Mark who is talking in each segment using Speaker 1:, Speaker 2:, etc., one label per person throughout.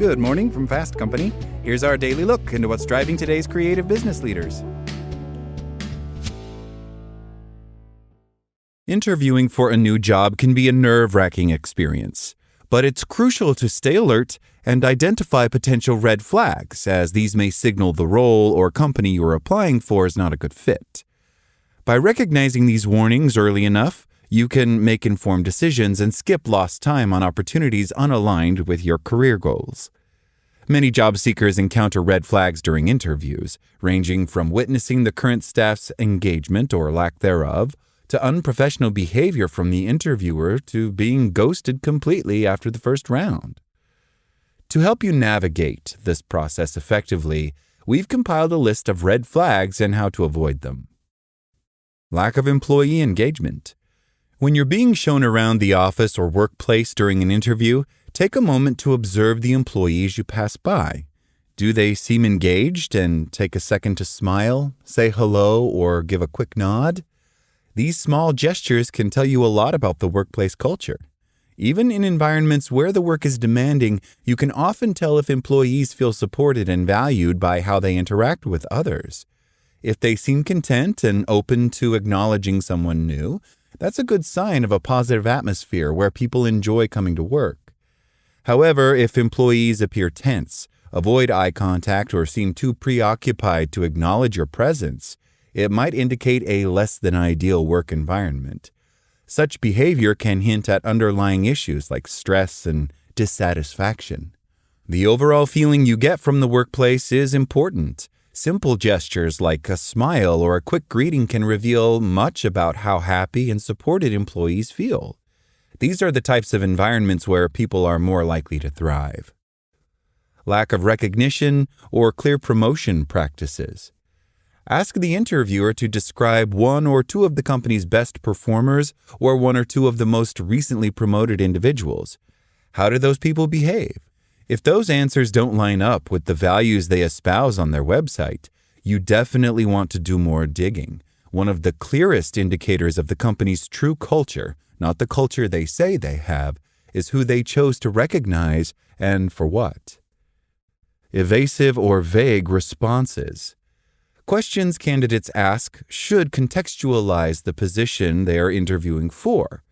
Speaker 1: Good morning from Fast Company. Here's our daily look into what's driving today's creative business leaders. Interviewing for a new job can be a nerve-wracking experience, but it's crucial to stay alert and identify potential red flags, as these may signal the role or company you're applying for is not a good fit. By recognizing these warnings early enough, you can make informed decisions and skip lost time on opportunities unaligned with your career goals. Many job seekers encounter red flags during interviews, ranging from witnessing the current staff's engagement or lack thereof, to unprofessional behavior from the interviewer, to being ghosted completely after the first round. To help you navigate this process effectively, we've compiled a list of red flags and how to avoid them. Lack of employee engagement. When you're being shown around the office or workplace during an interview, take a moment to observe the employees you pass by. Do they seem engaged and take a second to smile, say hello, or give a quick nod? These small gestures can tell you a lot about the workplace culture. Even in environments where the work is demanding, you can often tell if employees feel supported and valued by how they interact with others. If they seem content and open to acknowledging someone new, that's a good sign of a positive atmosphere where people enjoy coming to work. However, if employees appear tense, avoid eye contact, or seem too preoccupied to acknowledge your presence, it might indicate a less than ideal work environment. Such behavior can hint at underlying issues like stress and dissatisfaction. The overall feeling you get from the workplace is important. Simple gestures like a smile or a quick greeting can reveal much about how happy and supported employees feel. These are the types of environments where people are more likely to thrive. Lack of recognition or clear promotion practices. Ask the interviewer to describe one or two of the company's best performers or one or two of the most recently promoted individuals. How do those people behave? If those answers don't line up with the values they espouse on their website, you definitely want to do more digging. One of the clearest indicators of the company's true culture, not the culture they say they have, is who they chose to recognize and for what. Evasive or vague responses. Questions candidates ask should contextualize the position they are interviewing for.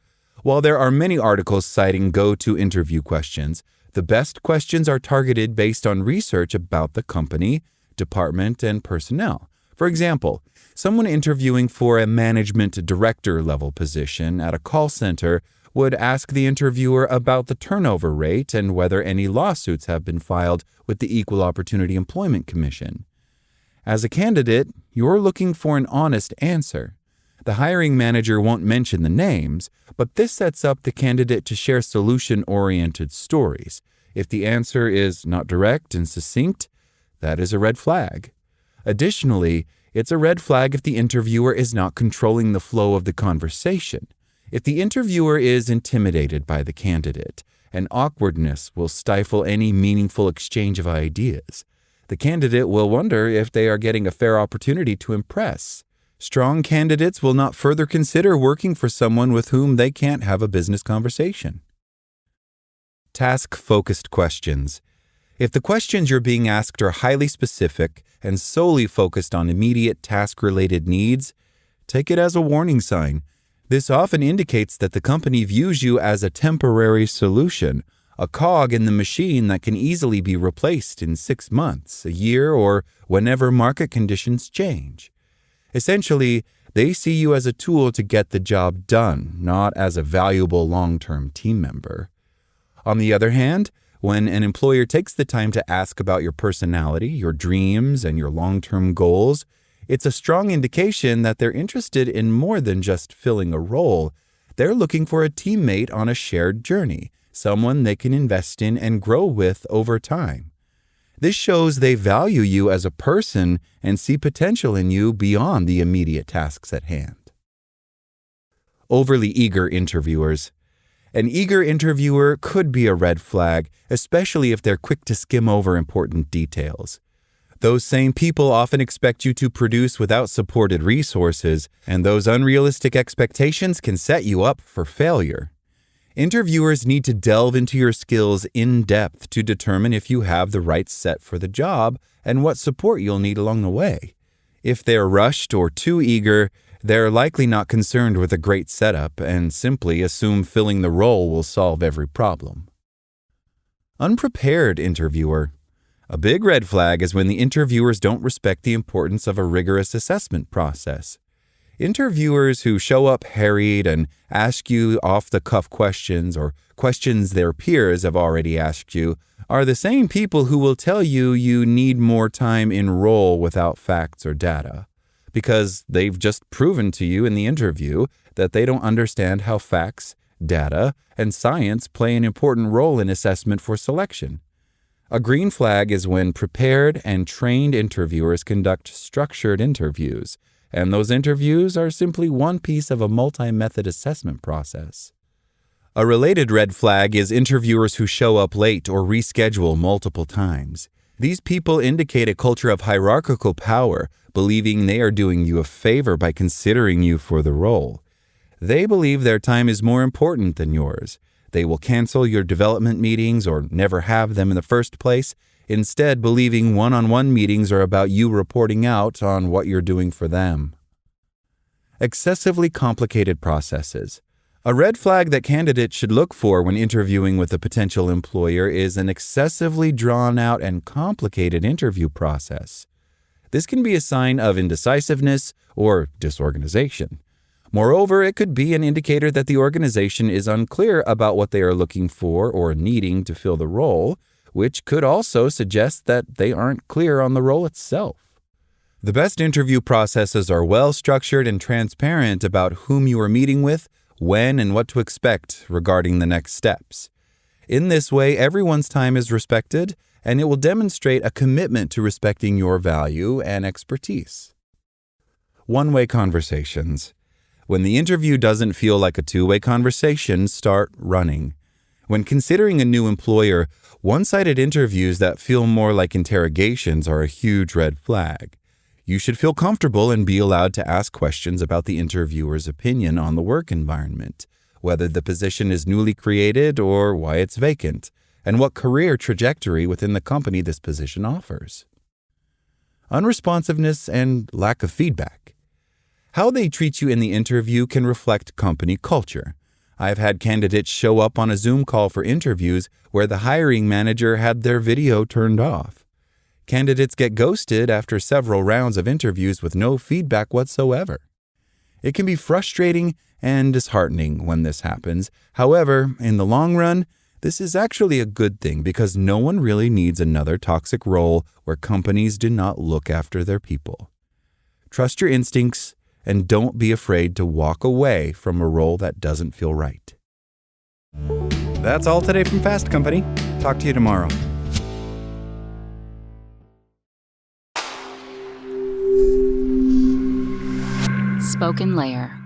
Speaker 1: While there are many articles citing go-to interview questions, the best questions are targeted based on research about the company, department, and personnel. For example, someone interviewing for a management director level position at a call center would ask the interviewer about the turnover rate and whether any lawsuits have been filed with the Equal Opportunity Employment Commission. As a candidate, you're looking for an honest answer. The hiring manager won't mention the names, but this sets up the candidate to share solution-oriented stories. If the answer is not direct and succinct, that is a red flag. Additionally, it's a red flag if the interviewer is not controlling the flow of the conversation. If the interviewer is intimidated by the candidate, and awkwardness will stifle any meaningful exchange of ideas, the candidate will wonder if they are getting a fair opportunity to impress. Strong candidates will not further consider working for someone with whom they can't have a business conversation. Task-focused questions. If the questions you're being asked are highly specific and solely focused on immediate task-related needs, take it as a warning sign. This often indicates that the company views you as a temporary solution, a cog in the machine that can easily be replaced in 6 months, a year, or whenever market conditions change. Essentially, they see you as a tool to get the job done, not as a valuable long-term team member. On the other hand, when an employer takes the time to ask about your personality, your dreams, and your long-term goals, it's a strong indication that they're interested in more than just filling a role. They're looking for a teammate on a shared journey, someone they can invest in and grow with over time. This shows they value you as a person and see potential in you beyond the immediate tasks at hand. Overly eager interviewers. An eager interviewer could be a red flag, especially if they're quick to skim over important details. Those same people often expect you to produce without supported resources, and those unrealistic expectations can set you up for failure. Interviewers need to delve into your skills in depth to determine if you have the right set for the job and what support you'll need along the way. If they're rushed or too eager, they're likely not concerned with a great setup and simply assume filling the role will solve every problem. Unprepared interviewer. A big red flag is when the interviewers don't respect the importance of a rigorous assessment process. Interviewers who show up harried and ask you off-the-cuff questions or questions their peers have already asked you are the same people who will tell you you need more time in role without facts or data, because they've just proven to you in the interview that they don't understand how facts, data, and science play an important role in assessment for selection. A green flag is when prepared and trained interviewers conduct structured interviews, and those interviews are simply one piece of a multi-method assessment process. A related red flag is interviewers who show up late or reschedule multiple times. These people indicate a culture of hierarchical power, believing they are doing you a favor by considering you for the role. They believe their time is more important than yours. They will cancel your development meetings or never have them in the first place, instead believing one-on-one meetings are about you reporting out on what you're doing for them. Excessively complicated processes. A red flag that candidates should look for when interviewing with a potential employer is an excessively drawn-out and complicated interview process. This can be a sign of indecisiveness or disorganization. Moreover, it could be an indicator that the organization is unclear about what they are looking for or needing to fill the role, which could also suggest that they aren't clear on the role itself. The best interview processes are well-structured and transparent about whom you are meeting with, when, and what to expect regarding the next steps. In this way, everyone's time is respected, and it will demonstrate a commitment to respecting your value and expertise. One-way conversations. When the interview doesn't feel like a two-way conversation, start running. When considering a new employer, one-sided interviews that feel more like interrogations are a huge red flag. You should feel comfortable and be allowed to ask questions about the interviewer's opinion on the work environment, whether the position is newly created or why it's vacant, and what career trajectory within the company this position offers. Unresponsiveness and lack of feedback. How they treat you in the interview can reflect company culture. I've had candidates show up on a Zoom call for interviews where the hiring manager had their video turned off. Candidates get ghosted after several rounds of interviews with no feedback whatsoever. It can be frustrating and disheartening when this happens. However, in the long run, this is actually a good thing because no one really needs another toxic role where companies do not look after their people. Trust your instincts and don't be afraid to walk away from a role that doesn't feel right. That's all today from Fast Company. Talk to you tomorrow.
Speaker 2: Spoken Layer.